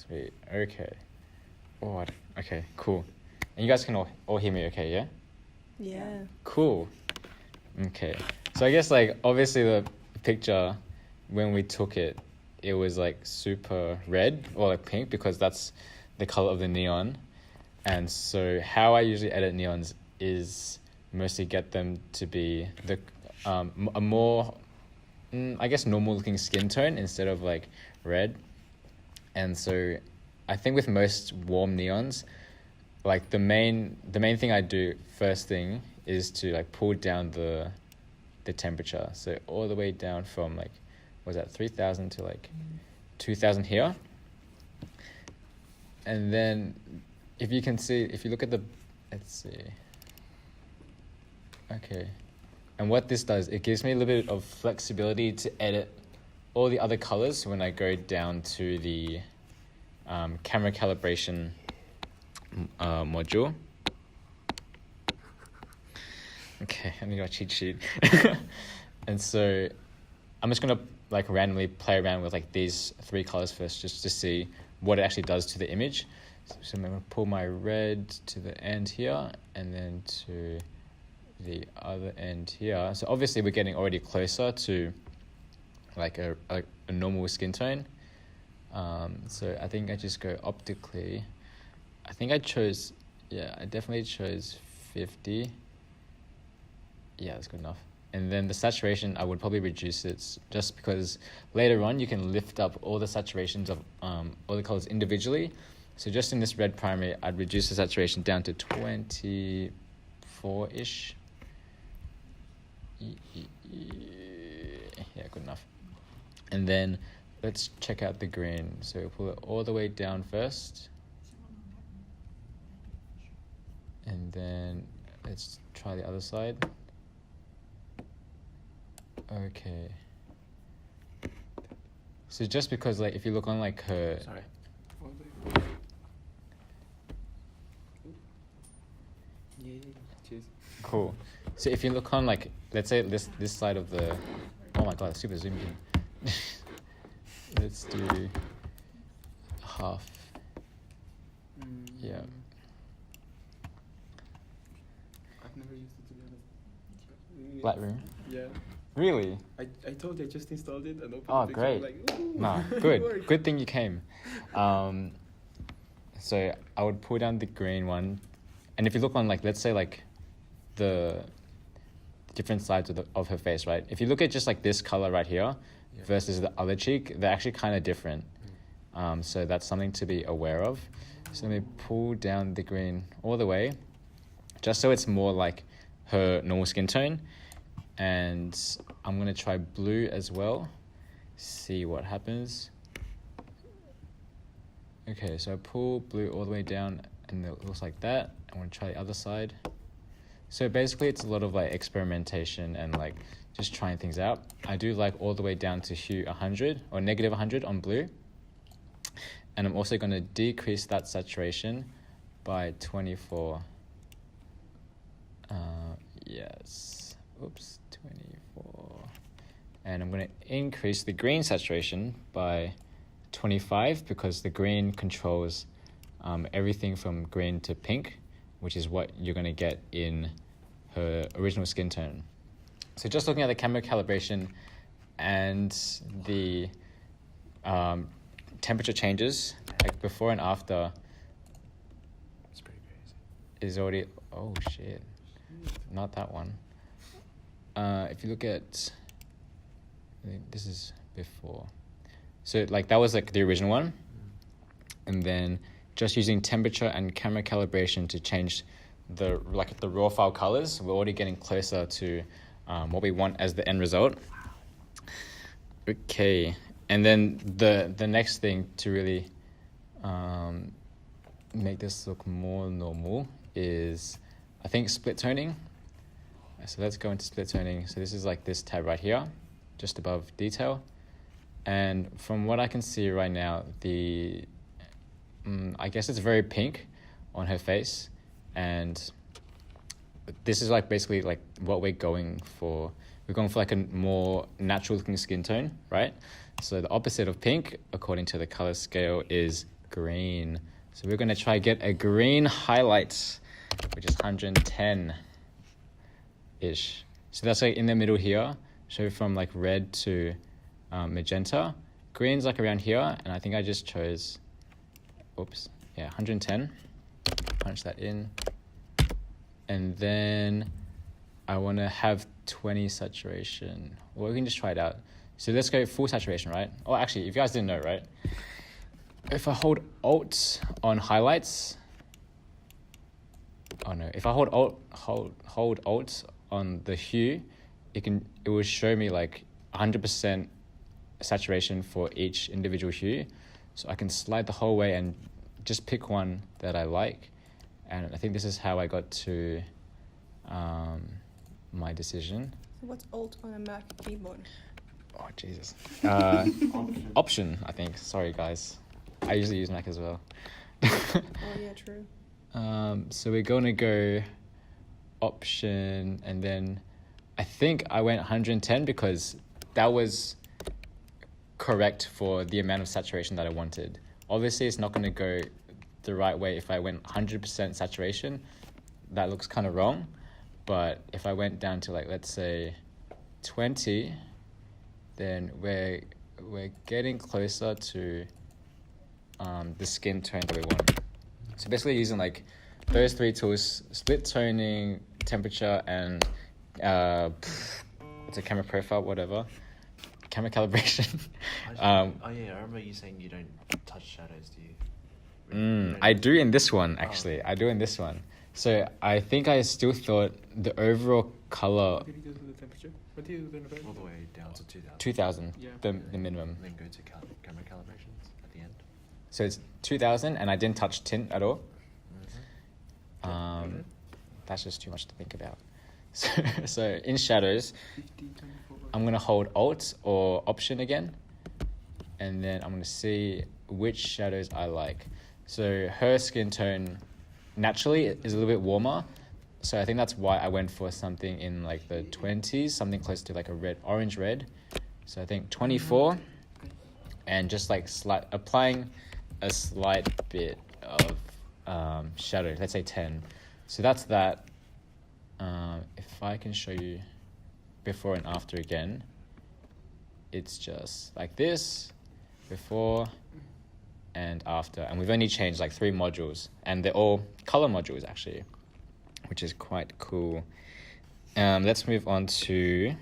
Sweet. Okay. Oh, okay, cool. And you guys can all hear me okay, yeah? Yeah. Cool. Okay. So I guess like obviously the picture when we took it, it was like super red or like pink because that's the color of the neon. And so how I usually edit neons is mostly get them to be the a more I guess normal looking skin tone instead of like red. And so I think with most warm neons, like the main thing I do first thing is to like pull down the temperature. So all the way down from like, what was that, 3000 to like 2000 here. And then if you can see, if you look at the, let's see. Okay. And what this does, it gives me a little bit of flexibility to edit all the other colors when I go down to the camera calibration module. Okay, I need a cheat sheet. And so I'm just gonna like randomly play around with like these three colors first just to see what it actually does to the image. So I'm gonna pull my red to the end here and then to the other end here. So obviously we're getting already closer to like a normal skin tone. So I think I just go optically. I think I chose, yeah, I definitely chose 50. Yeah, that's good enough. And then the saturation, I would probably reduce it just because later on you can lift up all the saturations of all the colors individually. So just in this red primary, I'd reduce the saturation down to 24-ish. Yeah, good enough. And then let's check out the green. So we'll pull it all the way down first. And then let's try the other side. Okay. So just because like if you look on like her... Sorry. Yeah, cheers. Cool. So if you look on like, let's say this side of the... Oh my god, it's super zoomed in. Let's do half. Yeah. I've never used it to be honest. Lightroom? Yeah. Really? I told you I just installed it and opened Oh, the picture. great. Like, Nah, good. Good thing you came. So I would pull down the green one. And if you look on like, let's say like the different sides of her face, right? If you look at just like this color right here versus the other cheek, they're actually kind of different. So that's something to be aware of. So let me pull down the green all the way, just so it's more like her normal skin tone. And I'm going to try blue as well, see what happens. Okay, so I pull blue all the way down and it looks like that. I want to try the other side. So basically it's a lot of like experimentation and like just trying things out. I do like all the way down to hue 100 or negative 100 on blue. And I'm also going to decrease that saturation by 24. Yes. Oops, 24. And I'm going to increase the green saturation by 25 because the green controls everything from green to pink, which is what you're going to get in her original skin tone. So just looking at the camera calibration and the temperature changes, like before and after, It's pretty crazy. is already, oh shit, not that one. If you look at, I think this is before. So like that was like the original one. And then just using temperature and camera calibration to change the raw file colors, we're already getting closer to what we want as the end result. Okay, and then the next thing to really make this look more normal is, I think, split toning. So let's go into split toning. So this is like this tab right here, just above detail. And from what I can see right now, I guess it's very pink on her face. And this is like basically like what we're going for. We're going for like a more natural looking skin tone, right? So the opposite of pink, according to the color scale, is green. So we're going to try get a green highlight, which is 110-ish. So that's like in the middle here. So from like red to magenta. Green's like around here, and I think I just chose, 110. Punch that in. And then I want to have 20 saturation. Well, we can just try it out. So let's go full saturation, right? Oh, actually, if you guys didn't know, right? If I hold Alt on highlights, if I hold Alt on the hue, it will show me like 100% saturation for each individual hue. So I can slide the whole way and just pick one that I like. And I think this is how I got to my decision. So what's Alt on a Mac keyboard? Oh, Jesus. Option, I think. Sorry, guys. I usually use Mac as well. Oh, yeah, true. So we're going to go Option, and then I think I went 110 because that was correct for the amount of saturation that I wanted. Obviously, it's not going to go the right way if I went 100% saturation. That looks kind of wrong. But if I went down to like, let's say 20, then we're getting closer to the skin tone that we want. So basically using like those three tools: split toning, temperature, and it's a camera profile, whatever, camera calibration. I remember you saying you don't touch shadows, do you? I do in this one, actually. I do in this one. So I think I still thought the overall color. What did you do to the temperature? What did you do to the All the way down to 2000. 2000, Yeah. the minimum. And then go to camera calibrations at the end. So it's 2000, and I didn't touch tint at all. Mm-hmm. That's just too much to think about. So in shadows, 50, 24. I'm going to hold Alt or Option again, and then I'm going to see which shadows I like. So her skin tone naturally is a little bit warmer, so I think that's why I went for something in like the 20s, something close to like a orange red. So I think 24, and just like applying a slight bit of shadow, let's say 10. So that's that. If I can show you before and after again, it's just like this, before and after. And we've only changed like 3 modules, and they're all color modules actually, which is quite cool. Let's move on to,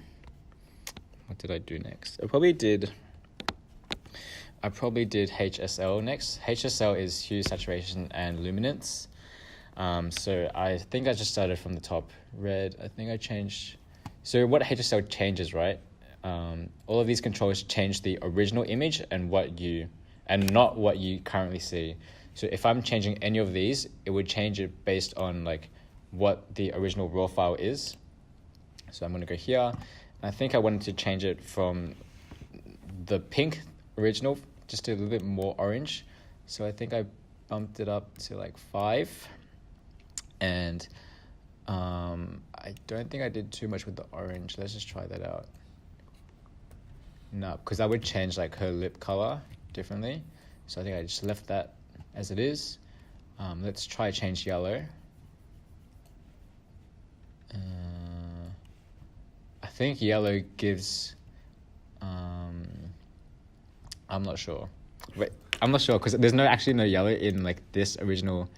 what did I do next? I probably did HSL next. HSL is hue, saturation, and luminance. So I think I just started from the top. Red, I think I changed. So what HSL changes, right? All of these controls change the original image and not what you currently see. So if I'm changing any of these, it would change it based on like what the original raw file is. So I'm going to go here. And I think I wanted to change it from the pink original just to a little bit more orange. So I think I bumped it up to like 5. And I don't think I did too much with the orange. Let's just try that out. No, because I would change like her lip color differently. So I think I just left that as it is. Let's try change yellow. I think yellow gives, I'm not sure. Wait, I'm not sure because there's actually no yellow in like this original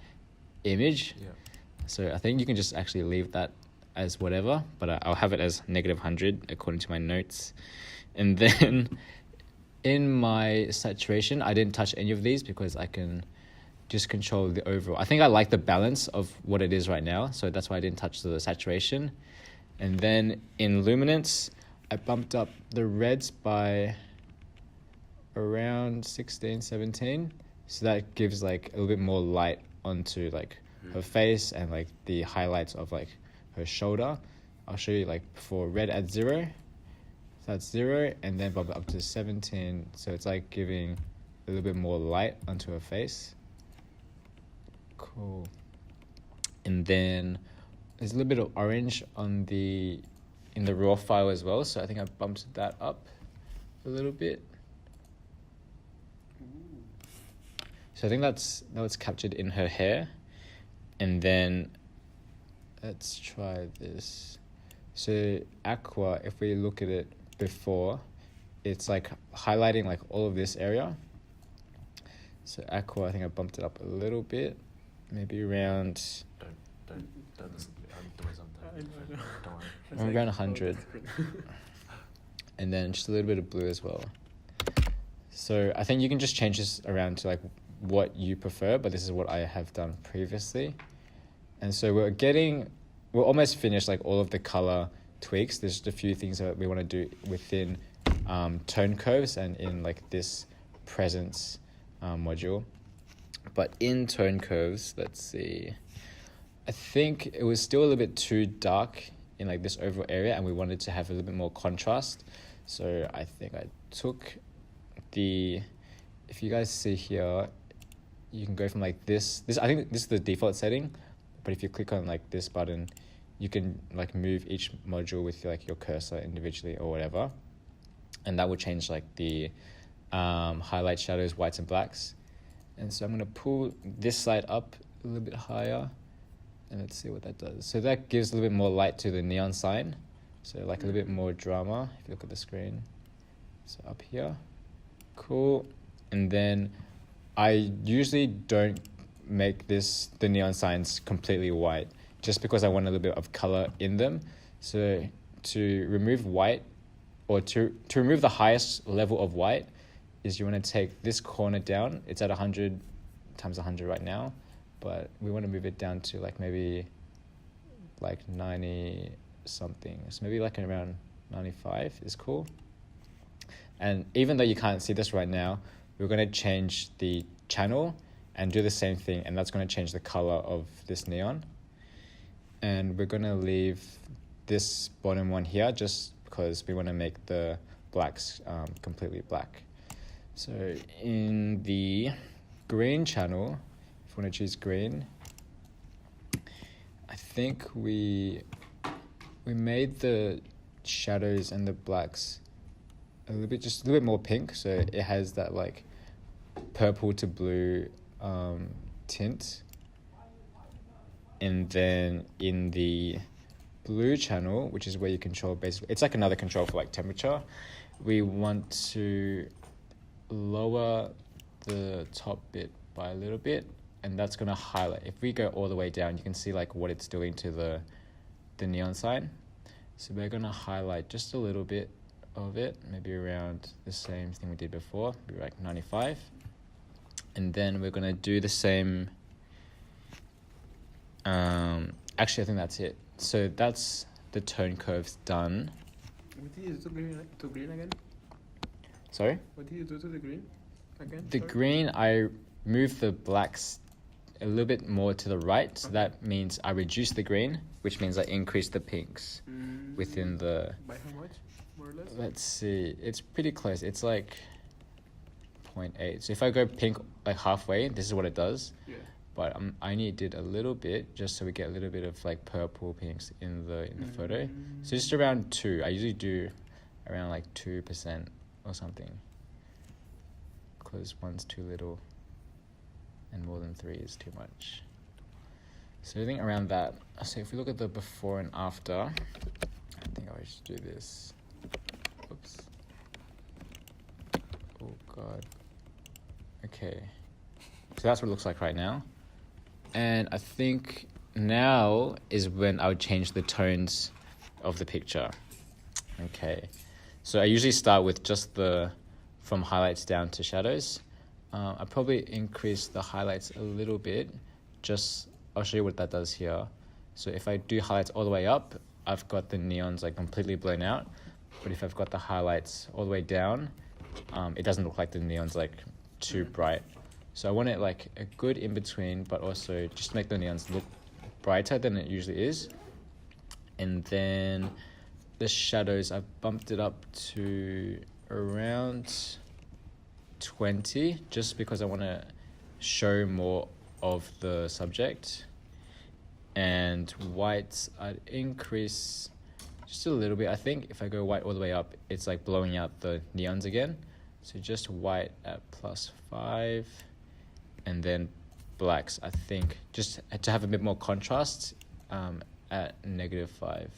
image. Yeah. So I think you can just actually leave that as whatever, but I'll have it as -100 according to my notes. And then in my saturation, I didn't touch any of these because I can just control the overall. I think I like the balance of what it is right now, so that's why I didn't touch the saturation. And then in luminance, I bumped up the reds by around 16, 17. So that gives like a little bit more light onto like her face and like the highlights of like her shoulder. I'll show you like for red at 0. So that's 0, and then bump it up to 17. So it's like giving a little bit more light onto her face. Cool. And then there's a little bit of orange in the raw file as well. So I think I bumped that up a little bit. So I think that's captured in her hair. And then let's try this. So aqua, if we look at it before, it's like highlighting like all of this area. So aqua, I think I bumped it up a little bit, maybe around Don't listen to me. I'm doing something. I know. Don't worry. around 100. And then just a little bit of blue as well. So I think you can just change this around to like what you prefer, but this is what I have done previously. And so we're almost finished like all of the color tweaks. There's just a few things that we want to do within tone curves and in like this presence module. But in tone curves, let's see, I think it was still a little bit too dark in like this overall area, and we wanted to have a little bit more contrast. So I think I took if you guys see here, you can go from like this, I think this is the default setting, but if you click on like this button, you can like move each module with like your cursor individually or whatever, and that will change like the highlight, shadows, whites and blacks. And so I'm going to pull this side up a little bit higher, and let's see what that does. So that gives a little bit more light to the neon sign, so like a little bit more drama if you look at the screen. So up here, cool. And then I usually don't make the neon signs completely white, just because I want a little bit of color in them. So to remove white, or to remove the highest level of white, is you want to take this corner down. It's at 100 times 100 right now, but we want to move it down to like maybe like 90 something. So maybe like around 95 is cool. And even though you can't see this right now, we're going to change the channel and do the same thing, and that's going to change the color of this neon. And we're going to leave this bottom one here just because we want to make the blacks completely black. So in the green channel, if you want to choose green, I think we made the shadows and the blacks just a little bit more pink, so it has that like purple to blue tint. And then in the blue channel, which is where you control basically, it's like another control for like temperature, we want to lower the top bit by a little bit, and that's going to highlight. If we go all the way down, you can see like what it's doing to the neon sign. So we're going to highlight just a little bit of it, maybe around the same thing we did before, maybe like 95. And then we're going to do the same. Actually, I think that's it. So that's the tone curves done. What did you do to green again? Sorry? What did you do to the green again? The Sorry? green, I moved the blacks a little bit more to the right. So that means I reduce the green, which means I increase the pinks within the... By how much, more or less? Let's see. It's pretty close. It's like 0.8. So if I go pink like halfway, this is what it does. Yeah. But I only did a little bit just so we get a little bit of like purple pinks in the photo. So just around 2. I usually do around like 2% or something, because 1's too little and more than 3 is too much. So I think around that. So if we look at the before and after, I think I should do this. Oops. Oh god. Okay. So that's what it looks like right now. And I think now is when I would change the tones of the picture. Okay. So I usually start with just from highlights down to shadows. I probably increase the highlights a little bit. I'll show you what that does here. So if I do highlights all the way up, I've got the neons like completely blown out. But if I've got the highlights all the way down, it doesn't look like the neon's like too bright. So I want it like a good in between, but also just make the neons look brighter than it usually is. And then the shadows, I've bumped it up to around 20, just because I want to show more of the subject. And whites, I'd increase just a little bit. I think if I go white all the way up, it's like blowing out the neons again. So just white at +5. and then blacks, I think, just to have a bit more contrast, at -5.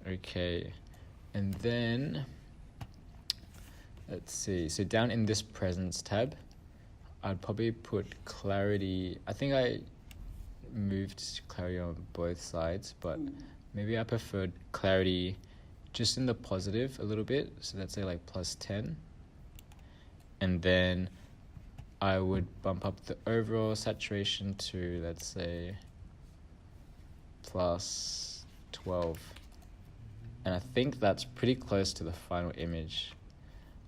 Okay, and then let's see. So down in this presence tab, I'd probably put clarity. I think I moved clarity on both sides, but maybe I preferred clarity just in the positive a little bit. So let's say like +10. And then I would bump up the overall saturation to, let's say, +12. And I think that's pretty close to the final image.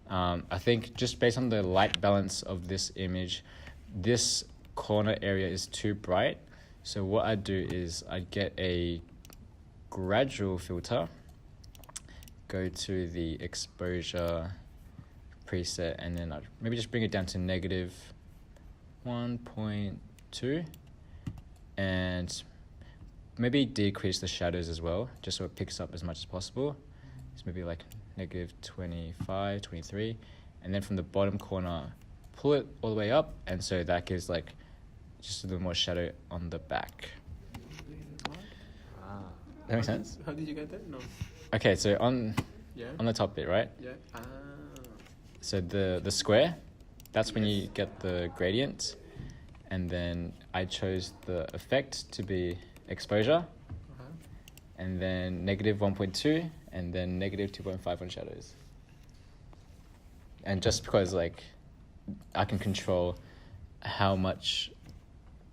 I think just based on the light balance of this image, this corner area is too bright. So what I'd do is I'd get a gradual filter, go to the exposure preset, and then I'd maybe just bring it down to -1.2, and maybe decrease the shadows as well, just so it picks up as much as possible. So maybe like -25, 23, and then from the bottom corner, pull it all the way up, and so that gives like just a little more shadow on the back. Ah. That makes sense? How did you get that? No. Okay, so on Yeah. the top bit, right? Yeah. Ah. So the square, that's when you get the gradient, and then I chose the effect to be exposure, and then -1.2, and then -2.5 on shadows. And just because like I can control how much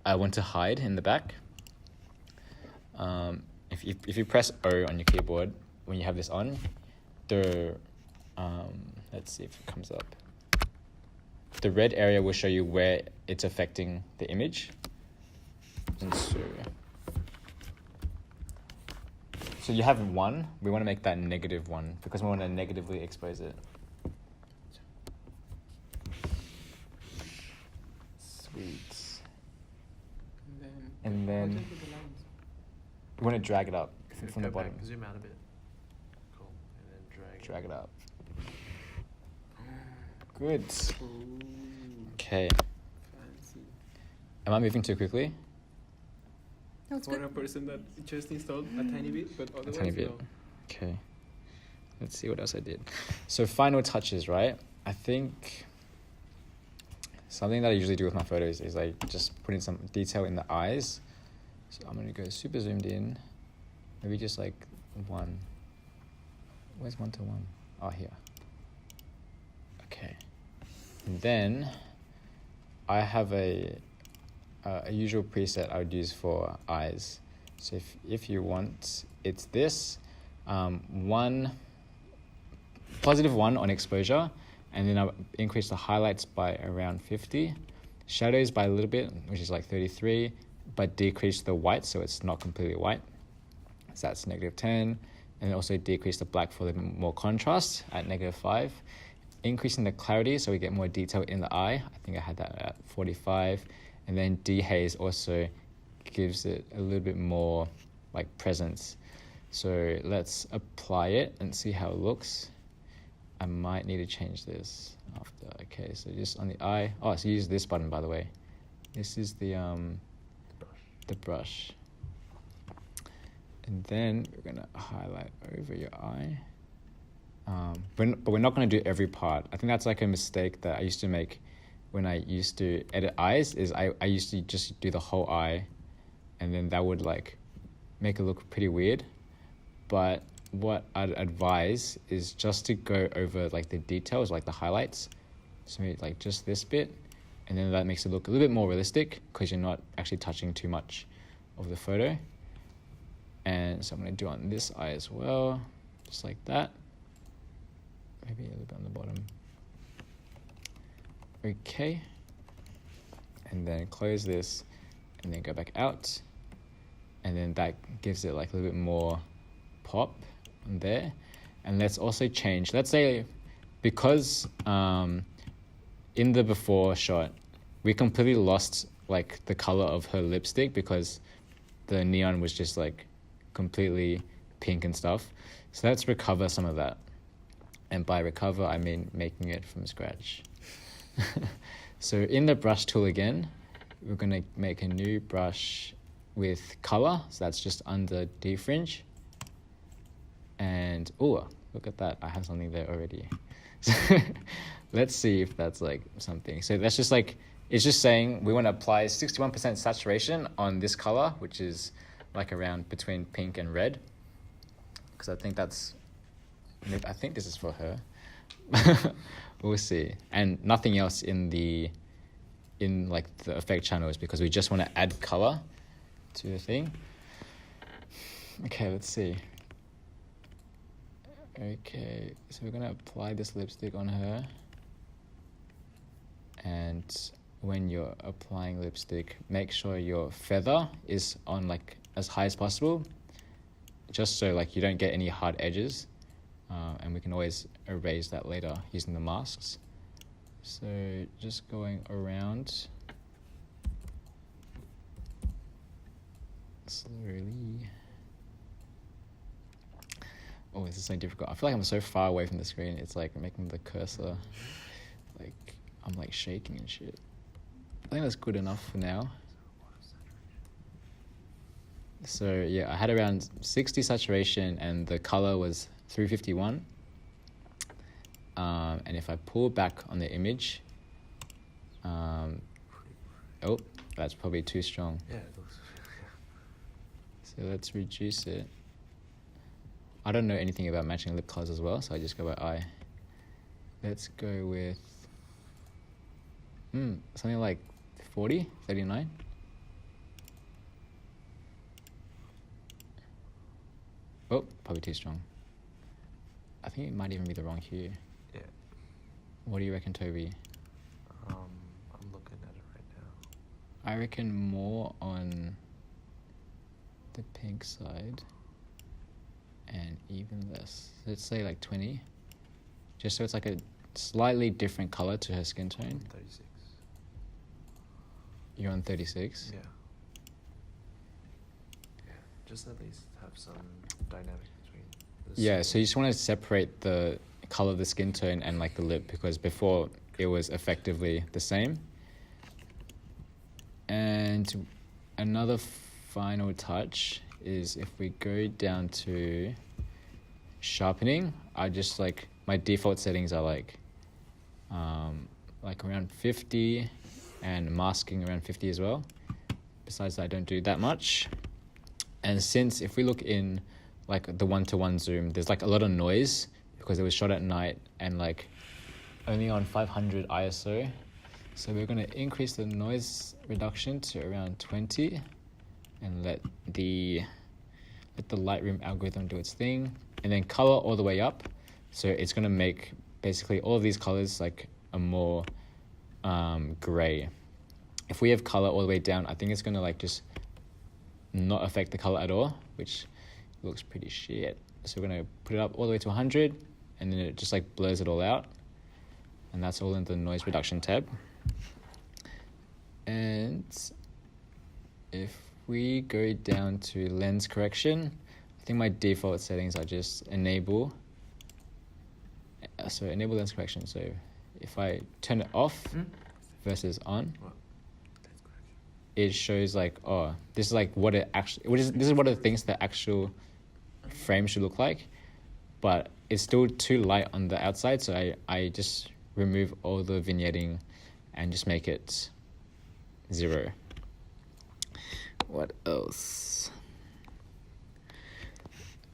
I want to hide in the back. If you press O on your keyboard when you have this on, the let's see if it comes up. The red area will show you where it's affecting the image. And so you have 1. We want to make that -1 because we want to negatively expose it. Sweet. And then what is with the lines? we want to drag it up If from you the go bottom. back, zoom out a bit. Cool. And then Drag it up. Good. Ooh, Okay. fancy. Am I moving too quickly? No, it's For a good. person that just installed a tiny bit, but otherwise, tiny bit. no. Okay. Let's see what else I did. So final touches, right? I think something that I usually do with my photos is I just put in some detail in the eyes. So I'm going to go super zoomed in. Maybe just like 1. Where's 1 to 1? Oh, here. Okay. And then I have a usual preset I would use for eyes. So if you want, it's this. +1 on exposure, and then I'll increase the highlights by around 50, shadows by a little bit, which is like 33, but decrease the white so it's not completely white. So that's -10, and also decrease the black for a little more contrast at -5. Increasing the clarity so we get more detail in the eye. I think I had that at 45, and then dehaze also gives it a little bit more like presence. So let's apply it and see how it looks. I might need to change this after. Okay, so just on the eye. Oh, so use this button, by the way. This is the brush. And then we're gonna highlight over your eye. But we're not gonna do every part. I think that's like a mistake that I used to make when I used to edit eyes. Is I used to just do the whole eye, and then that would like make it look pretty weird. But what I'd advise is just to go over like the details, like the highlights. So maybe like just this bit, and then that makes it look a little bit more realistic because you're not actually touching too much of the photo. And so I'm going to do on this eye as well, just like that. Maybe a little bit on the bottom. Okay. And then close this, and then go back out. And then that gives it like a little bit more pop on there. And let's also change, let's say, because in the before shot, we completely lost like the color of her lipstick because the neon was just like completely pink and stuff. So let's recover some of that. And by recover, I mean making it from scratch. So in the brush tool again, we're going to make a new brush with color. So that's just under defringe. And oh, look at that. I have something there already. So let's see if that's like something. So that's just like, it's just saying we want to apply 61% saturation on this color, which is like around between pink and red. Because I think this is for her. We'll see. And nothing else in like the effect channels, because we just want to add color to the thing. Okay, let's see. Okay, so we're gonna apply this lipstick on her. And when you're applying lipstick, make sure your feather is on like as high as possible, just so like you don't get any hard edges. And we can always erase that later using the masks. So just going around slowly. Oh, this is so difficult. I feel like I'm so far away from the screen. It's like making the cursor, like I'm like shaking and shit. I think that's good enough for now. So yeah, I had around 60 saturation and the color was 351. And if I pull back on the image, oh, that's probably too strong. Yeah, it looks. So let's reduce it. I don't know anything about matching lip colors as well, so I just go by eye. Let's go with something like 40, 39. Oh, probably too strong. I think it might even be the wrong hue. Yeah. What do you reckon, Toby? I'm looking at it right now. I reckon more on the pink side and even less. Let's say like 20. Just so it's like a slightly different color to her skin tone. 36. You're on 36? Yeah. Yeah. Just at least have some dynamic between the Yeah, skin. so you just want to separate the color of the skin tone and like the lip, because before it was effectively the same. And another final touch is if we go down to sharpening, I just like, my default settings are like around 50 and masking around 50 as well. Besides that, I don't do that much. And since if we look in like the 1-to-1 zoom, there's like a lot of noise because it was shot at night and like only on 500 ISO. So we're going to increase the noise reduction to around 20 and let the Lightroom algorithm do its thing, and then color all the way up. So it's going to make basically all of these colors like a more gray. If we have color all the way down, I think it's going to like just not affect the color at all, which looks pretty shit. So we're going to put it up all the way to 100, and then it just like blurs it all out. And that's all in the noise reduction tab. And if we go down to lens correction, I think my default settings are just enable. So enable lens correction. So if I turn it off versus on, What? That's correct. it shows like, oh, this is like what it actually, this is what it thinks the actual frame should look like, but it's still too light on the outside. So I just remove all the vignetting and just make it 0. What else?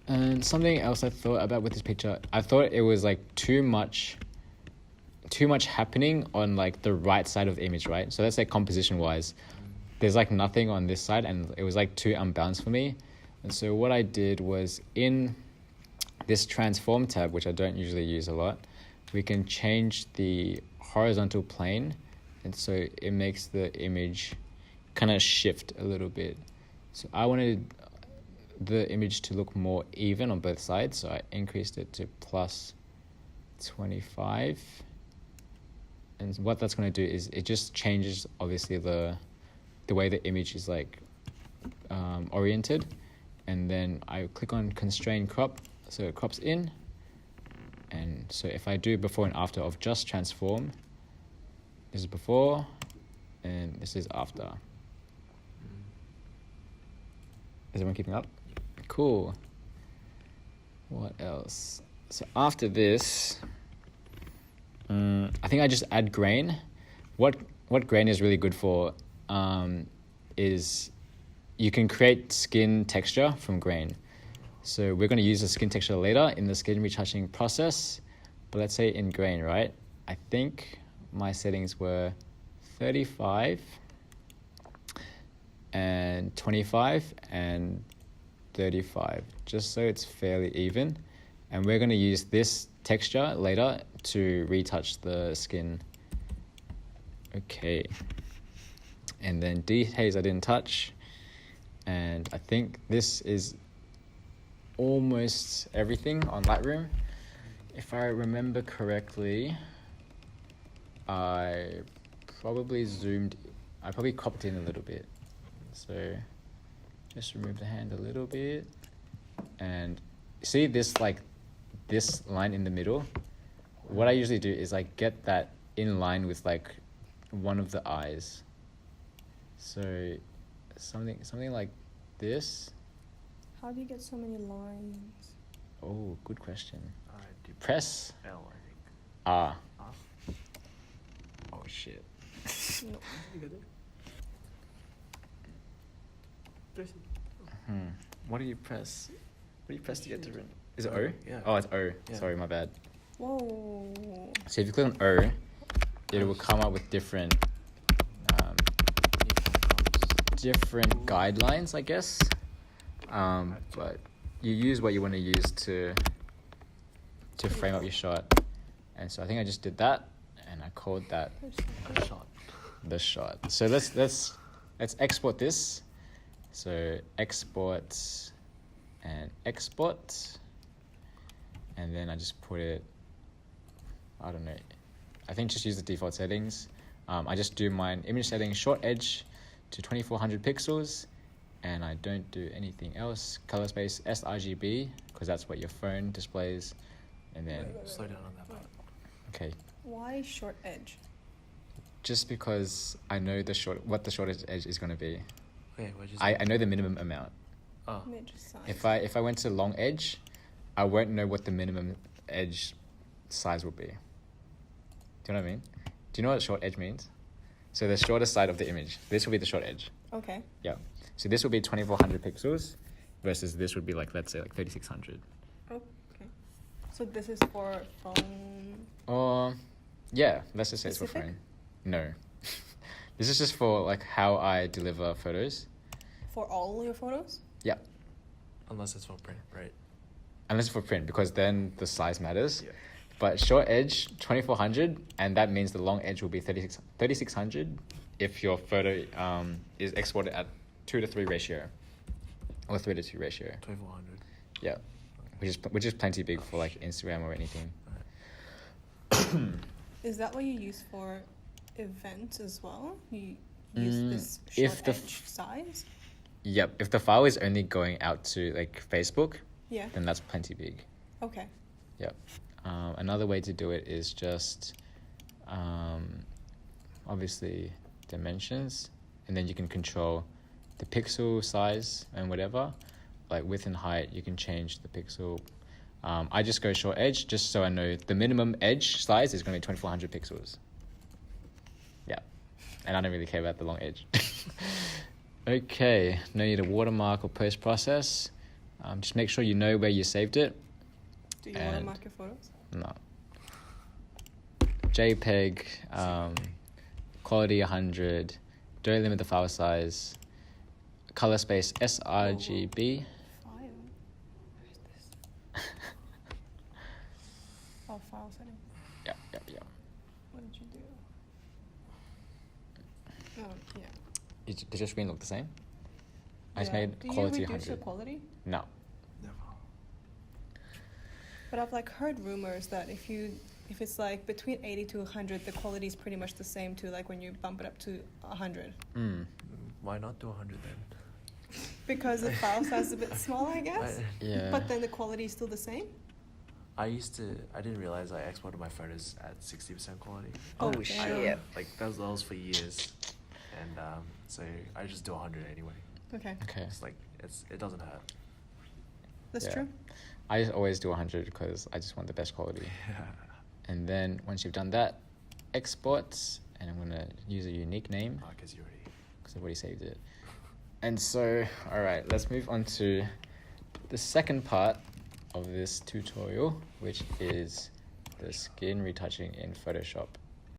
And something else I thought about with this picture, I thought it was like too much happening on like the right side of the image, right? So let's say composition wise, there's like nothing on this side and it was like too unbalanced for me. And so what I did was in this transform tab, which I don't usually use a lot, we can change the horizontal plane, and so it makes the image kind of shift a little bit. So I wanted the image to look more even on both sides, so I increased it to plus 25. And what that's going to do is it just changes obviously the way the image is like oriented. And then I click on constrain crop, so it crops in. And so if I do before and after of just transform, This is before, and this is after. Is everyone keeping up? Cool. What else? So after this, I think I just add grain. What grain is really good for is you can create skin texture from grain. So we're going to use the skin texture later in the skin retouching process. But let's say in grain, right? I think my settings were 35 and 25 and 35, just so it's fairly even. And we're going to use this texture later to retouch the skin. Okay. And then dehaze I didn't touch. And I think this is almost everything on Lightroom. If I remember correctly, I probably cropped in a little bit. So just remove the hand a little bit. And see this line in the middle? What I usually do is get that in line with one of the eyes. So something like this. How do you get so many lines? Oh, good question. Alright, Press L, I think. R. Ah. Oh shit. No. You get it? Press it. What do you press? What do you press to get to? Is it O? Yeah. Oh, it's O. Yeah. Sorry, my bad. Whoa. So if you click on O, it will come up with different guidelines, I guess. But you use what you want to use to frame up your shot. And so I think I just did that, and I called that A shot. the shot. So let's export this. So export and export, and then I just put it, I don't know, I think just use the default settings. I just do my image setting short edge to 2400 pixels, and I don't do anything else. Color space sRGB, because that's what your phone displays. And then Slow down on that part. okay, Why short edge? just because I know what the shortest edge is going to be. Okay, what'd you I say? know the minimum amount. Oh. Image size. If I went to long edge, I won't know what the minimum edge size will be. Do you know what I mean? Do you know what short edge means? So the shortest side of the image. This will be the short edge. Okay. Yeah. So this will be 2400 pixels versus this would be let's say 3600. Okay. So this is for phone. Or yeah, let's just say it's for Specific? phone. No. This is just for how I deliver photos. For all your photos? Yeah. Unless it's for print, right? Unless it's for print, because then the size matters. Yeah. But short edge, 2400, and that means the long edge will be 3600 if your photo is exported at 2:3 ratio or 3:2 ratio. 2400. Yeah, which is plenty big for Instagram or anything. Is that what you use for events as well? You use this if short the edge size? Yep, if the file is only going out to Facebook, Yeah. then that's plenty big. Okay. Yep. Another way to do it is just obviously dimensions, and then you can control the pixel size and whatever, width and height. You can change the pixel. I just go short edge just so I know the minimum edge size is going to be 2400 pixels. Yeah, and I don't really care about the long edge. Okay, no need a watermark or post process. Just make sure you know where you saved it. Do you And- watermark your photos? No. JPEG, quality 100, don't limit the file size, color space sRGB. File. Where is this? Oh, file setting. Yeah. What did you do? Oh, yeah. Does your screen look the same? I just Yeah. made Do you quality reduce your 100. quality? No. Never. But I've heard rumors that if it's between 80 to 100, the quality is pretty much the same to when you bump it up to 100. Why not do 100 then? Because the file size is a bit small, I guess. Yeah. But then the quality is still the same. I didn't realize I exported my photos at 60% quality. Oh, Oh, shit. shit. Like that was for years, and so I just do 100 anyway. Okay, Okay. It's like it doesn't hurt. that's Yeah. true. I always do 100 because I just want the best quality. And then once you've done that, export, and I'm gonna use a unique name Because you already. because I've already saved it. And so, all right, let's move on to the second part of this tutorial, which is the skin retouching in Photoshop.